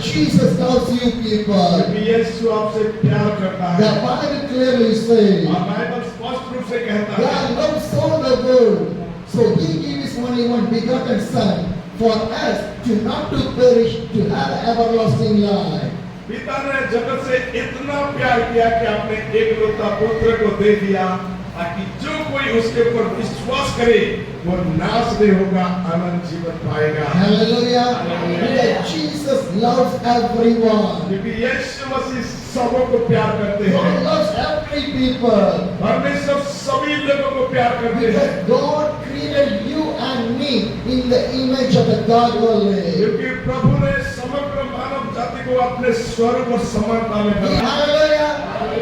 Jesus loves you people. क्योंकि यीशु आपसे प्यार करता है। The Bible clearly says, और बाइबल स्पष्ट रूप से कहता है, God loves so the world, so He gave His only one begotten Son for us to not to perish, to have everlasting life. पिता ने जगत से इतना प्यार किया कि अपने एकलौता पुत्र को दे दिया, ताकि जो कोई उसके ऊपर विश्वास करे वो नाश नहीं होगा, अनंत जीवन पाएगा। Hallelujah. Because Jesus loves everyone. क्योंकि यीशु मसीह सबों को प्यार करते हैं। God loves every people. परमेश्वर सभी लोगों को प्यार करते हैं। Because God created you and me in the image of the God only. क्योंकि प्रभु ने समग्र मानव जाति को अपने स्वरूप और समानता में बनाया। Hallelujah.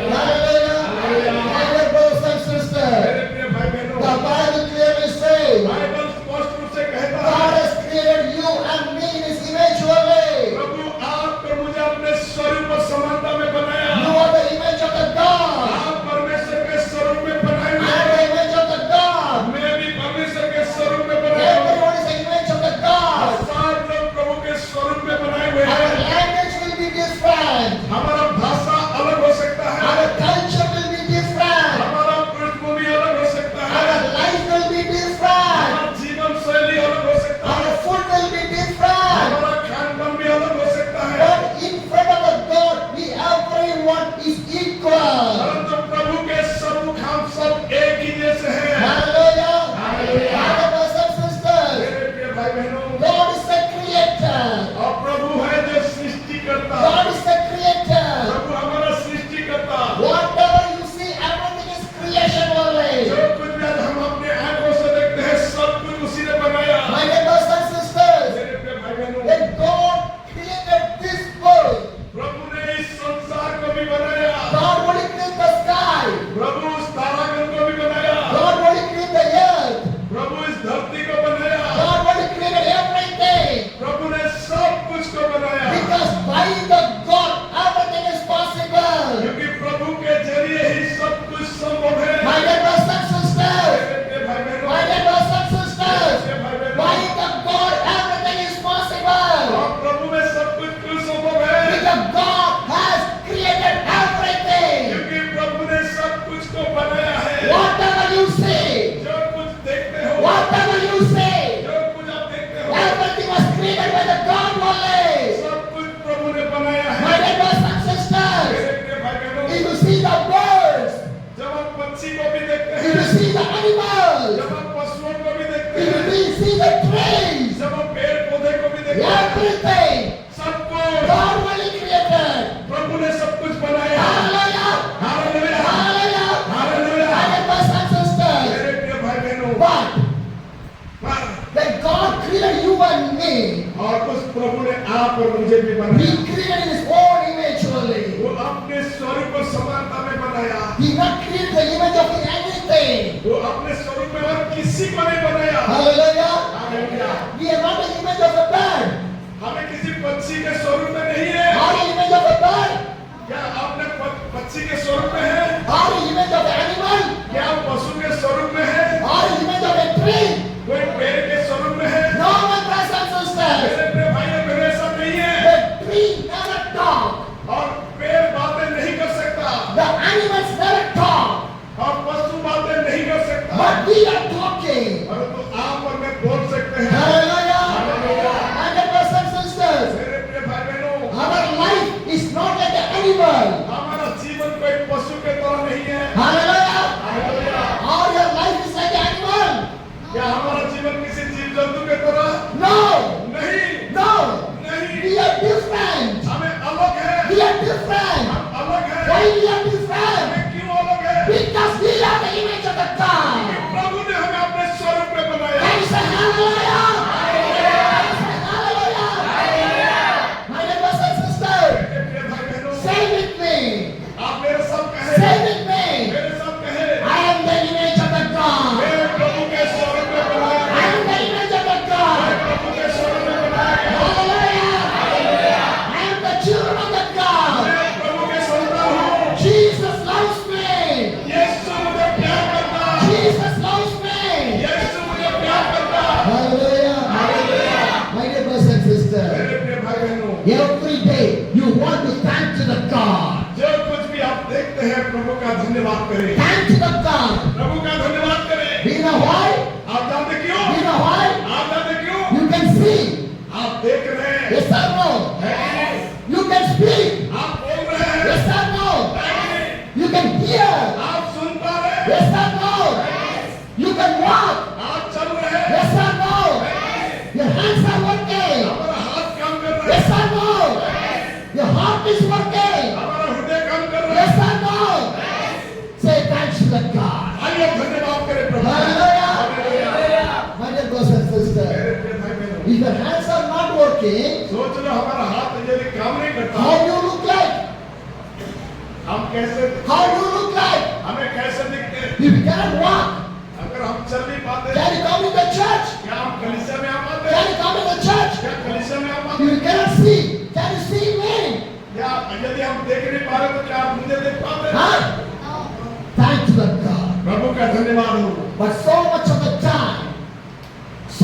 Hallelujah. Hallelujah, brothers and sisters. मेरे प्रिय भाई बहनों, The Bible clearly says, Bible स्पष्ट रूप से कहता God है, has created you and me in His image only. प्रभु आपको मुझे अपने स्वरूप और समानता में बनाया। You are the image of the God. आप परमेश्वर के स्वरूप में बनाए I हुए am हैं। the image of the God. मैं भी परमेश्वर के स्वरूप में बनाया हूँ। Everyone is the image of the God. सब लोग प्रभु के स्वरूप में बनाए हुए Our हैं। language will be different. हमारा भाषा अलग हो सकता है, Our culture will be different. हमारा पृष्ठभूमि अलग हो सकता है, Our life will be different. हमारा जीवन शैली अलग हो सकता है, Our food will be different. हमारा खान पान भी अलग हो सकता है। But in front of the God, we everyone is equal. परंतु प्रभु के सम्मुख हम सब एक ही जैसे हैं। Hallelujah. Hallelujah. Hallelujah, brothers and sisters. मेरे प्रिय भाई बहनों, God is the creator. और प्रभु है जो सृष्टि करता। God is the creator. प्रभु हमारा सृष्टि करता। Whatever you see, everything is creation only. जो कुछ भी आज हम अपने आंखों से देखते हैं, सब कुछ उसी ने बनाया। My dear brothers and sisters, मेरे प्रिय भाई बहनों, when God created this world, प्रभु ने इस संसार को भी बनाया। God only created the sky. प्रभु उस तारागण को भी बनाया। God only created the earth. प्रभु इस धरती को बनाया। God only created everything. प्रभु ने सब कुछ को बनाया। Because by the God, everything is possible. क्योंकि प्रभु के जरिए ही सब कुछ संभव है। My dear brothers and sisters, मेरे प्रिय भाई बहनों, my dear brothers and sisters, मेरे भाई बहनों, by the God, everything is possible. और प्रभु में सब कुछ संभव है। Because God has created everything. क्योंकि प्रभु ने सब कुछ को बनाया है। Whatever you see, जो कुछ देखते हो, whatever you see, जो कुछ आप देखते हो, everything was created by the God only. सब कुछ प्रभु ने बनाया My है। dear brothers and sisters, मेरे प्रिय भाई बहनों, if you see the birds, जब आप पक्षी को भी देखते if you हैं, see the animals, जब आप पशुओं को भी देखते if हैं, you see the trees, जब आप पेड़ पौधे को भी देखते हैं, everything, सब कुछ God only created. प्रभु ने सब कुछ बनाया। Hallelujah! Hallelujah, Hallelujah! Hallelujah. My dear brothers and sisters, मेरे प्रिय भाई बहनों, but when God created you and me, और उस प्रभु ने आप और मुझे भी He बनाया। created in His own image only. वो अपने स्वरूप और समानता में बनाया। He not created the image of anything. वो अपने स्वरूप में और किसी को नहीं बनाया। Hallelujah! Hallelujah. We are not the image of a bird. हमें किसी पक्षी के स्वरूप में नहीं है। Are the image of a bird? क्या आपने पक्षी के स्वरूप में है? Are the image of an animal? क्या आप पशु के स्वरूप में है? Are the image of a tree? कोई पेड़ के स्वरूप में है? No, my brothers and sisters. मेरे प्रिय भाई बहनों, ऐसा नहीं है। The tree never talk. और पेड़ बातें नहीं कर सकता, The animals never talk. और पशु बातें नहीं कर सकता, But we are talking. परंतु आप और मैं बोल सकते हैं। Hallelujah! Hallelujah. My dear brothers and sisters, मेरे प्रिय भाई बहनों, our life is not like an animal. हमारा जीवन कोई पशु के तरह नहीं है। Hallelujah! Hallelujah. Or your life is like an animal. क्या हमारा जीवन किसी जीव जंतु के तरह? No! नहीं, No! नहीं। We are different. हमें अलग है। We are different. हम अलग है। Why we are different? हमें क्यों अलग है? Because we are the image of the God. प्रभु ने हमें अपने स्वरूप में बनाया। Can you say hallelujah? Say hallelujah. My dear brothers and sisters, मेरे प्रिय भाई बहनों, say with me. आप मेरे सब कहे, Say with me. मेरे सब कहे, I am the image of the God. मेरे प्रभु के स्वरूप में बनाया I गया। am the image of the God. प्रभु के स्वरूप में बनाया गया। Hallelujah. I am the children of the God. मैं प्रभु के संतान हूँ। Jesus loves me. यीशु मुझे प्यार करता है। Jesus Every day you want to thank to the God. जो कुछ भी आप देखते हैं प्रभु का धन्यवाद करें, Thank to the God. प्रभु का धन्यवाद करें। Do you know why? आप जानते क्यों? Do you know why? आप जानते क्यों? You can see. आप देख रहे हैं, Yes or no? You can speak. आप बोल रहे हैं, Yes or no? You can hear. आप सुन पा रहे हैं, Yes or no? You can walk. आप चल रहे हैं, Yes or no? Your hands are working. हमारा हाथ काम कर रहा है, Yes or no? Your heart is working. हमारा हृदय काम कर रहा है। Yes or no? Say thanks to the God. आइए धन्यवाद करें प्रभु का। Hallelujah. Hallelujah. My dear brothers and sisters, मेरे प्रिय भाई बहनों, if your hands are not working, सोच लो हमारा हाथ यदि काम नहीं करता, how do you look like? हम कैसे, How do you look like? हमें कैसे दिखते हैं? If you cannot walk, अगर हम चल नहीं पाते, can you come in the church? क्या हम कलीसिया में आ पाते? Can you come in the church? क्या कलीसिया में आ If पाते? you cannot see, can you see me? या यदि हम देख नहीं पा रहे तो क्या आप मुझे देख पाते? Huh? Thank to the God. प्रभु का धन्यवाद हो। But so much of the time,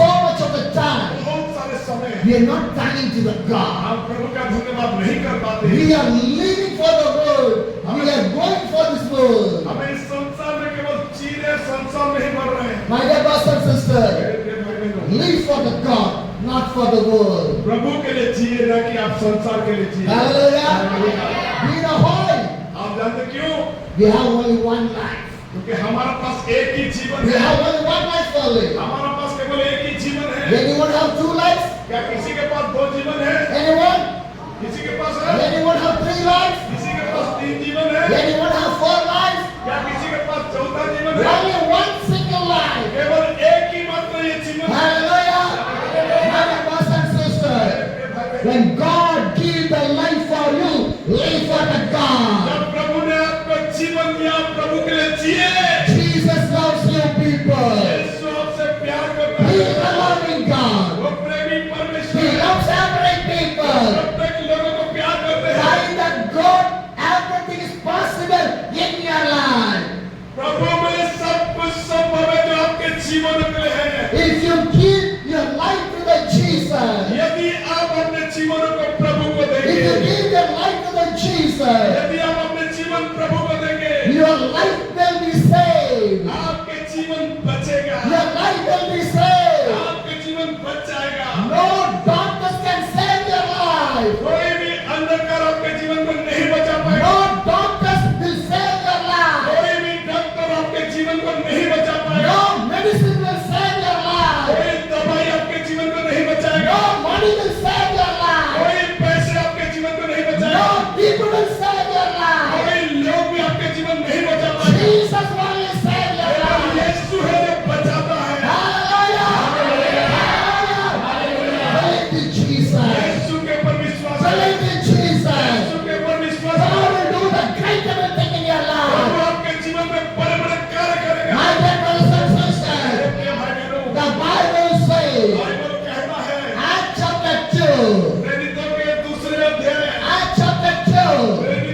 बहुत सारे समय we are not thanking to the God. हम प्रभु का धन्यवाद नहीं कर पाते। We are living for the world. We are going for this world. हमें इस संसार में केवल चीरे संसार में ही मर रहे हैं। My dear brothers and sisters, मेरे प्रिय भाई बहनों, live for the God, not for the world. प्रभु के लिए जिए ना कि आप संसार के लिए जिए। Hallelujah. Hallelujah. We know why. आप जानते क्यों? We have only one life. क्योंकि हमारे पास एक ही जीवन We है। have only one life to live. हमारे पास केवल एक ही जीवन है। Anyone have two lives? क्या किसी के पास दो जीवन है? Anyone? किसी के पास है? Anyone have three lives? किसी के पास तीन जीवन है? Anyone have four lives? क्या किसी के पास चौथा जीवन है? Only one single life. केवल एक ही मात्र ये जीवन है। Hallelujah. My dear brothers and sisters, when God gives the life for you, live for the God. जब प्रभु ने आपको जीवन दिया, प्रभु के लिए जिए। Jesus loves you people. यीशु आपसे प्यार करता He है। is a loving God. वो प्रेमी परमेश्वर He है। loves every people. प्रत्येक लोगों को प्यार करते हैं। By the God, everything is possible in your life. प्रभु में सब कुछ संभव है जो आपके जीवन के लिए है। If you give your life to the Jesus, यदि आप अपने जीवन को प्रभु को if you देंगे, give your life to the Jesus, यदि आप अपने जीवन प्रभु को देंगे, your life will be saved. आपके जीवन बचेगा। Your life will be saved. आपके जीवन बच जाएगा। No darkness can save your life. कोई भी अंधकार आपके जीवन को नहीं बचा पाएगा। No doctors will save your life. कोई भी डॉक्टर आपके जीवन को नहीं बचा पाएगा। No medicine will save your life. कोई दवाई आपके जीवन को नहीं बचाएगा। No money will save your life. कोई पैसे आपके जीवन को नहीं बचाएगा। No people will save your life. कोई लोग भी आपके जीवन नहीं बचा पाएगा। Jesus only save your केवल life. यीशु है जो बचाता है। Hallelujah. Hallelujah. Believe in Jesus. यीशु के ऊपर विश्वास करें। Believe in Jesus. यीशु के ऊपर विश्वास God करें। will do the great everything in your Prabhu life. आपके जीवन में बड़े-बड़े कार्य करेगा। My dear brothers and मेरे sisters, प्रिय भाई बहनों, the Bible says, बाइबल कहता है, Acts chapter 2, प्रेरितों के दूसरे अध्याय, Acts chapter 2, प्रेरितों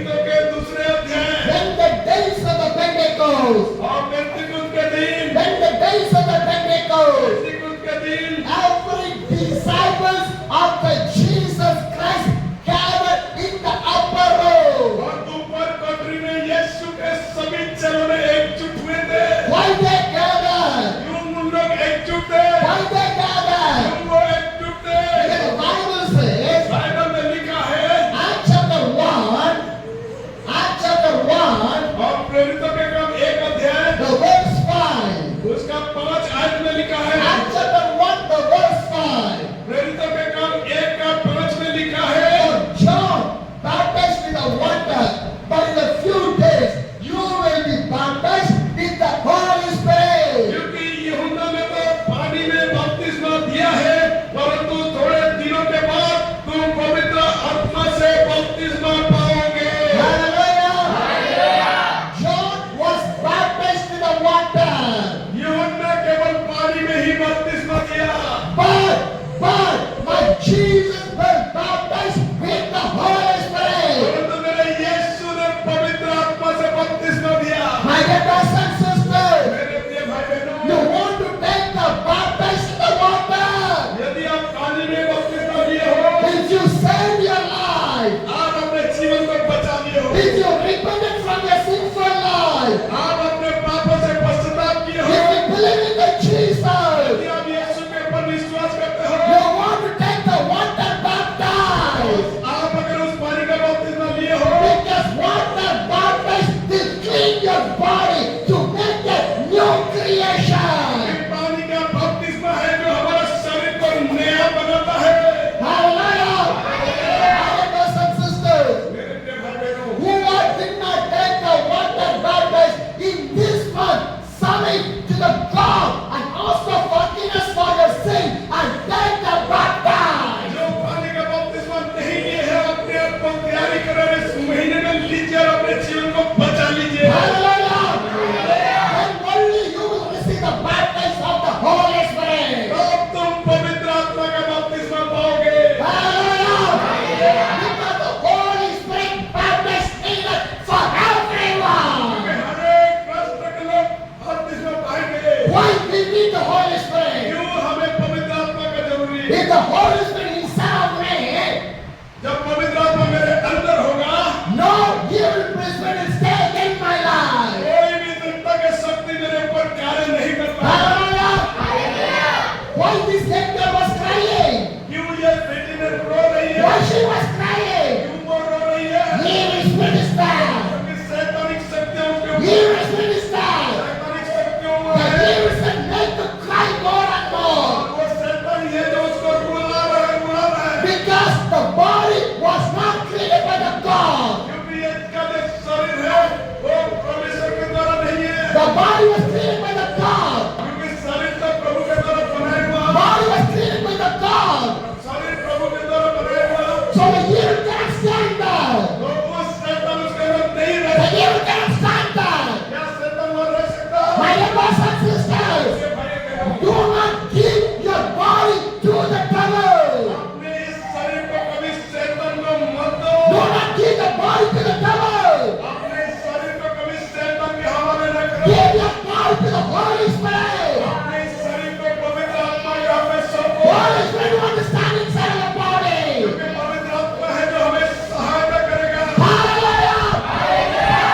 devil cannot stand there. तो उस शैतान उसके अंदर नहीं The रह devil cannot stand there. क्या शैतान वहां रह सकता My है? dear brothers and sisters, उसके भाई बहनों, do not give your body to the devil. अपने इस शरीर को कभी शैतान को मत दो। Do not give the body to the devil. अपने इस शरीर को कभी शैतान के हवाले न करो। Give your body to the Holy Spirit. अपने इस शरीर को पवित्र आत्मा के हाथ में The सौंपो। Holy Spirit will understand inside the body. क्योंकि पवित्र आत्मा है जो हमें सहायता करेगा। Hallelujah!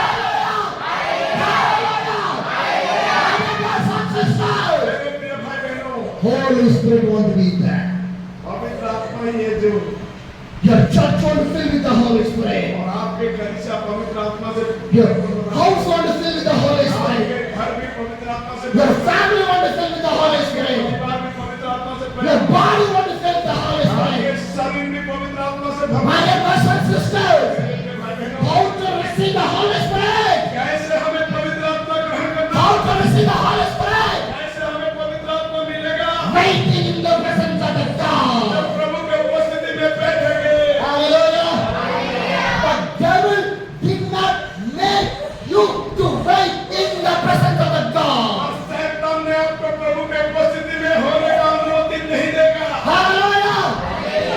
Hallelujah! My brothers and sisters, मेरे प्रिय भाई बहनों, Holy Spirit want to be there. पवित्र आत्मा ही है जो Your church want to fill with the Holy Spirit. और आपके कलीसिया पवित्र आत्मा से Your house want to fill with the Holy आपके Spirit. घर भी पवित्र आत्मा से Your family want to fill with the Holy Spirit. परिवार भी पवित्र आत्मा से Your body want to fill with the Holy आपके Spirit. शरीर भी पवित्र आत्मा से My dear brothers and sisters, मेरे भाई बहनों, how to receive the Holy Spirit? कैसे हमें पवित्र आत्मा ग्रहण करना How to receive the Holy Spirit? कैसे हमें पवित्र आत्मा मिलेगा Waiting in the presence of the God. जब प्रभु के उपस्थिति में बैठेंगे Hallelujah. But devil did not make you to wait in the presence of the God. और शैतान ने आपको प्रभु के उपस्थिति में होने का अनुमति नहीं देगा Hallelujah.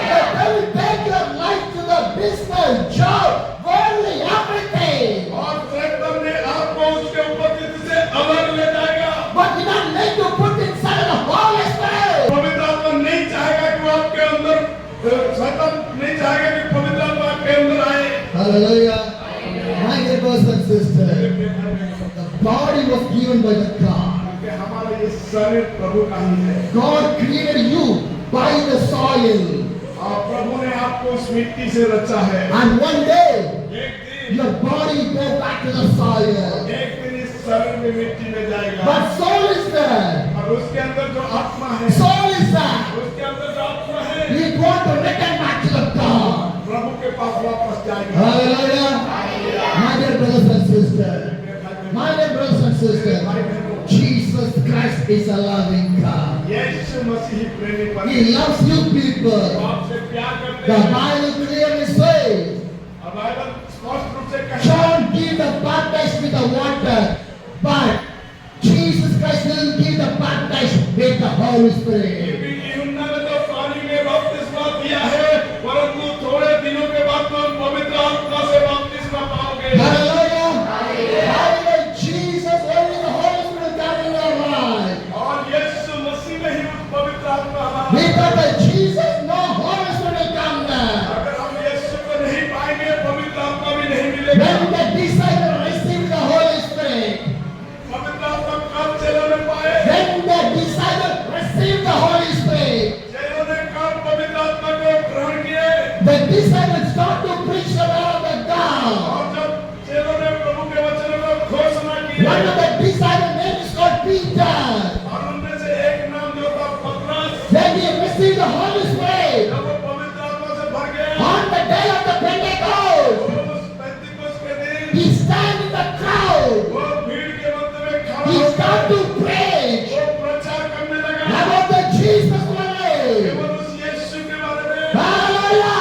The devil take your life to the business, job, worldly, everything. और शैतान ने आपको उसके उपस्थिति से अलग ले जाएगा But did not make you put inside of the Holy Spirit. पवित्र आत्मा नहीं चाहेगा कि वो आपके अंदर शैतान नहीं चाहेगा कि पवित्र आत्मा आपके अंदर आए Hallelujah. My dear brothers and sisters, the body was given by the God. कि हमारा ये शरीर प्रभु का ही है God created you by the soil. और प्रभु ने आपको उस मिट्टी से रचा है And one day, एक दिन your body go back to the soil. एक दिन इस शरीर में मिट्टी में जाएगा But soul is there. और उसके अंदर जो आत्मा है Soul is there. उसके अंदर जो आत्मा है We want to return back to the God. प्रभु के पास वापस जाएगा Hallelujah. My dear brothers and sisters, my dear brothers and sisters, Jesus Christ is a loving God. यीशु मसीह प्रेमी He परमेश्वर loves you people. आपसे प्यार करते The हैं Bible clearly says, और बाइबल स्पष्ट रूप से कहता है John give the baptize with the water, but Jesus Christ will give the baptize with the Holy Spirit. कि यूहन्ना ने तो पानी में बपतिस्मा दिया है परंतु थोड़े दिनों के बाद तुम पवित्र आत्मा से बपतिस्मा पाओगे Hallelujah. Hallelujah. Jesus, only the Holy Spirit come in your life. और यीशु मसीह में ही उस पवित्र आत्मा हमारा Without the Jesus, no Holy Spirit will come there. अगर हम यीशु को नहीं पाएंगे पवित्र आत्मा भी नहीं मिलेगा When the disciple received the Holy Spirit, पवित्र आत्मा कब चेलों ने पाए when the disciple received the Holy Spirit, चेलों ने कब पवित्र आत्मा को ग्रहण किए the disciples start to preach the word of the God. और जब चेलों ने प्रभु के वचनों को घोषणा की One of the disciples' name is called Peter. और उनमें से एक नाम जो था पतरस When he received the Holy Spirit जब वो पवित्र आत्मा से भर गया on the day of the Pentecost, वो उस पेंतिकोस्त के दिन he stand in the crowd. वो भीड़ के मध्य में खड़ा He होकर start to preach वो प्रचार करने लगा about the Jesus way. केवल उस यीशु के बारे में Hallelujah.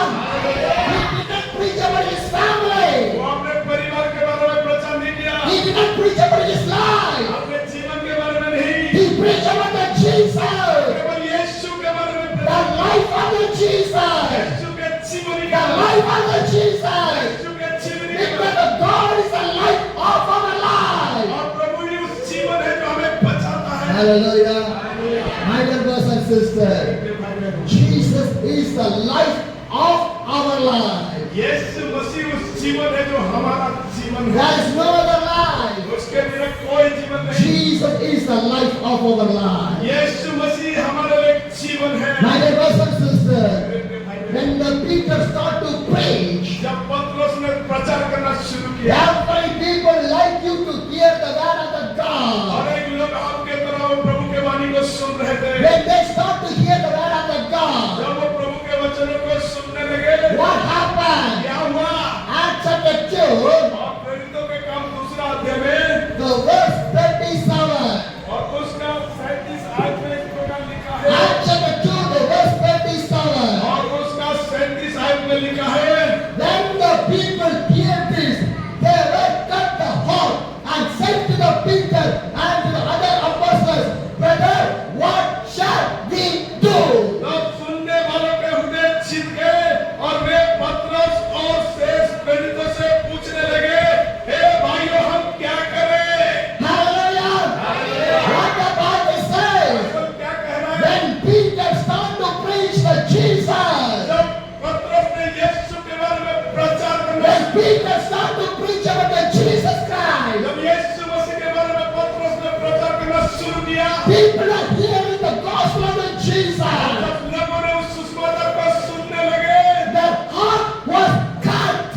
He did not preach about his family. वो अपने परिवार के बारे में प्रचार नहीं किया He did not preach about his life. अपने जीवन के बारे में नहीं He preached about the Jesus, केवल यीशु के बारे में the प्रचार life of the Jesus, यीशु के जीवनी the का life of the Jesus. यीशु के जीवनी Because का the God is the life of our life. और प्रभु ही उस जीवन है जो हमें बचाता है Hallelujah. My dear brothers and sisters, Jesus is the life of our life. यीशु मसीह उस जीवन है जो हमारा जीवन है There is no other life. उसके बिना कोई जीवन नहीं Jesus is the life of our life. यीशु मसीह हमारे लिए जीवन है My dear brothers and sisters, when the Peter start to preach, जब पतरस ने प्रचार करना शुरू किया every people like you to hear the word of the God. अनेक लोग आपके तरह वो प्रभु के वाणी को सुन रहे थे When they start to hear the word of the God, जब वो प्रभु के वचनों को सुनने लगे what happened? क्या हुआ Acts chapter 2, और प्रेरितों के काम दूसरा अध्याय में the verse 37. और उसका 37 आयत में इस प्रकार लिखा है Acts chapter 2, the verse 37. और उसका 37 आयत में लिखा है Peter started to preach about the Jesus Christ, जब यीशु मसीह के बारे में पतरस ने प्रचार करना शुरू किया, people are hearing the gospel of the Jesus. जब लोगों ने उस सुसमाचार को सुनने लगे, Their heart was cut,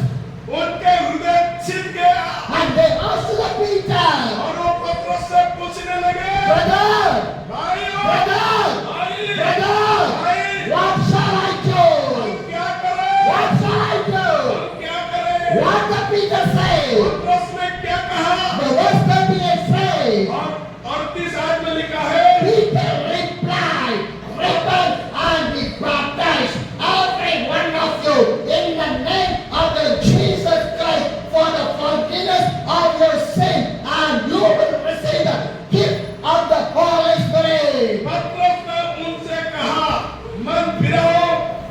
उनके हृदय छिद गया and they asked the Peter, और वो पतरस से पूछने लगे, brother, भाइयों, brother, भाई, brother, भाई, what shall I do? हम क्या करें? What shall I do? हम क्या करें? What the Peter say? पतरस ने क्या कहा? The verse 38 say, और 38 आयत में लिखा है, Peter replied, repent and be baptized, every one of you, in the name of the Jesus Christ, for the forgiveness of your sin, and you will receive the gift of the Holy Spirit. पतरस ने उनसे कहा, मन फिराओ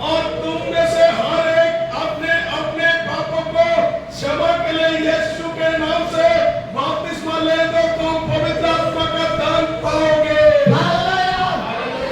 और तुम में से हर एक अपने अपने पापों को क्षमा के लिए यीशु के नाम से बपतिस्मा ले तो तुम पवित्र आत्मा का दान पाओगे। Hallelujah!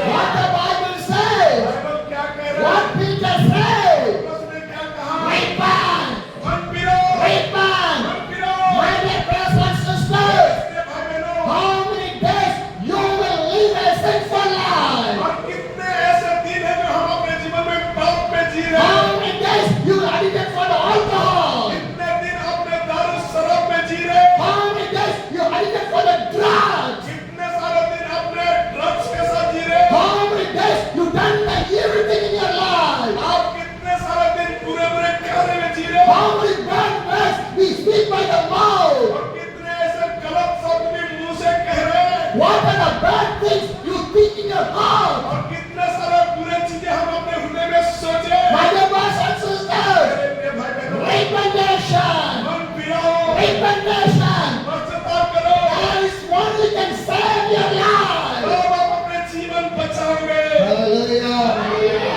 What the Bible says, Bible क्या कह रहा है? what Peter says, पतरस ने क्या कहा? repent, मन फिराओ, repent. मन फिराओ। My dear brothers and sisters, इसलिए भाई बहनों, how many days you will live a sinful life? और कितने ऐसे दिन हैं जो हम अपने जीवन में पाप में जी रहे हैं? How many days you are addicted for the alcohol? कितने दिन अपने दारू शराब में जी रहे हैं? How many days you are addicted for the drugs? कितने सारे दिन अपने ड्रग्स के साथ जी रहे हैं? How many days you done like everything in your life? आप कितने सारे दिन बुरे बुरे कार्य में जी रहे हैं? How many bad words we speak by the mouth? और कितने ऐसे गलत शब्द भी मुंह से कह रहे हैं? What are the bad things you speak in your heart? और कितने सारे बुरे चीजें हम अपने हृदय में सोचे? My dear brothers and sisters, मेरे प्रिय भाई बहनों, repentation, मन फिराओ, repentation. पश्चाताप करो, There is one who can save your life. तब आप अपने जीवन बचाओगे। Hallelujah.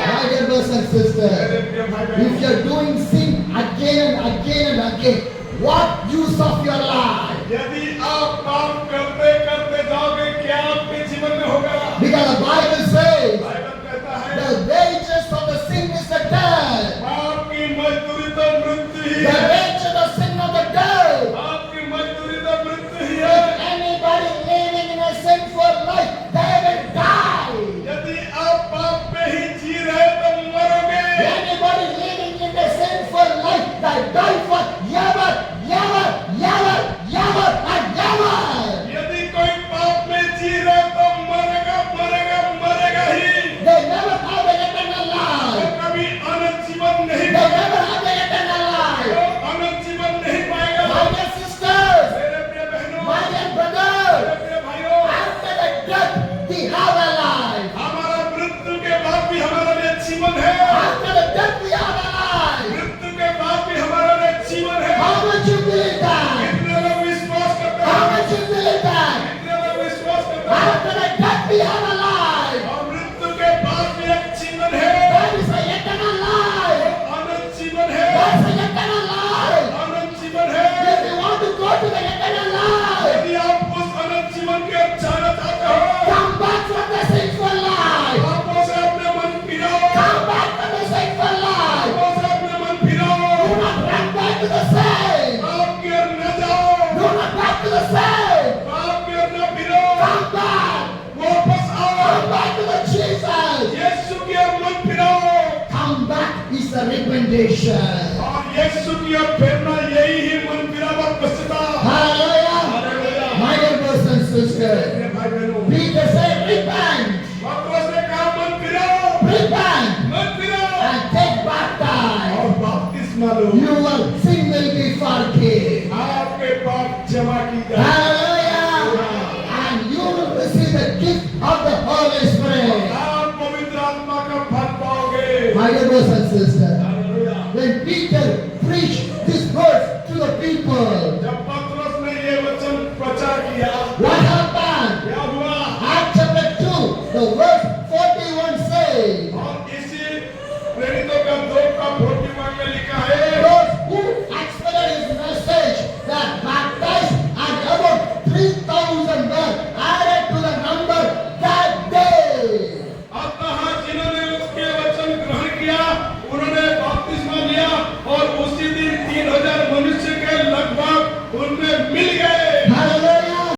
My dear brothers and sisters, मेरे प्रिय भाई if बहनों, you are doing sin again and again and again, what use of your life? यदि आप पाप करते करते जाओगे, क्या आपके जीवन में होगा? Because the Bible says, Bible कहता है, the wages of the sin is the death. पाप की मजदूरी तो मृत्यु ही The है। wages of the sin of the death. पाप की मजदूरी तो मृत्यु ही If है। anybody living in a sinful life, they will die. यदि आप पाप में ही जी रहे तो मरोगे। Anybody living in a sinful life, they die for ever, ever, ever, ever, and ever. यदि कोई पाप में जी रहे तो मरेगा, मरेगा, मरेगा ही। They never have an eternal वो life. कभी अनंत जीवन नहीं They पाएगा। never have an eternal वो life. अनंत जीवन नहीं पाएगा। My dear sisters, मेरे प्रिय बहनों, my dear मेरे brothers, प्रिय भाइयों, after the death, we have a life. हमारा मृत्यु के बाद भी हमारे लिए जीवन है। After the death, we have a life. मृत्यु के बाद भी हमारे लिए जीवन है। How much you believe that? कितने लोग विश्वास करते How हैं? much you believe that? कितने लोग विश्वास करते हैं? After the death, we have a life. और मृत्यु के बाद भी एक जीवन है। That is an eternal life. अनंत जीवन है। That's an eternal life. अनंत जीवन है। If you want to go to the eternal life, यदि आप उस अनंत जीवन के ओर जाना चाहते हो, come back from the sinful life. पापों से अपने मन फिराओ। Come back from the sinful life. पापों से अपने मन फिराओ। Do not run back to the sin. पाप की ओर न जाओ। Do not back to the sin. पाप की ओर न फिरो। Come back. वापस आओ। Come back to the Jesus. यीशु की ओर मन फिराओ। Come back is the recommendation. और यीशु की ओर फिरना यही ही मन फिरावा पश्चाताप। Hallelujah. Hallelujah. My dear brothers and sisters, मेरे भाई बहनों, Peter said, repent, पतरस ने कहा मन फिराओ, repent, मन फिराओ and take baptize. और बपतिस्मा लो। Your sin will be forgiven. आपके पाप क्षमा की जाए। Hallelujah. And you will receive the gift of the Holy Spirit. आप पवित्र आत्मा का फल पाओगे। My dear brothers and sisters, hallelujah. when Peter preached these words to the people, जब पतरस ने ये वचन प्रचार किया, what happened? क्या हुआ? Acts chapter 2, the verse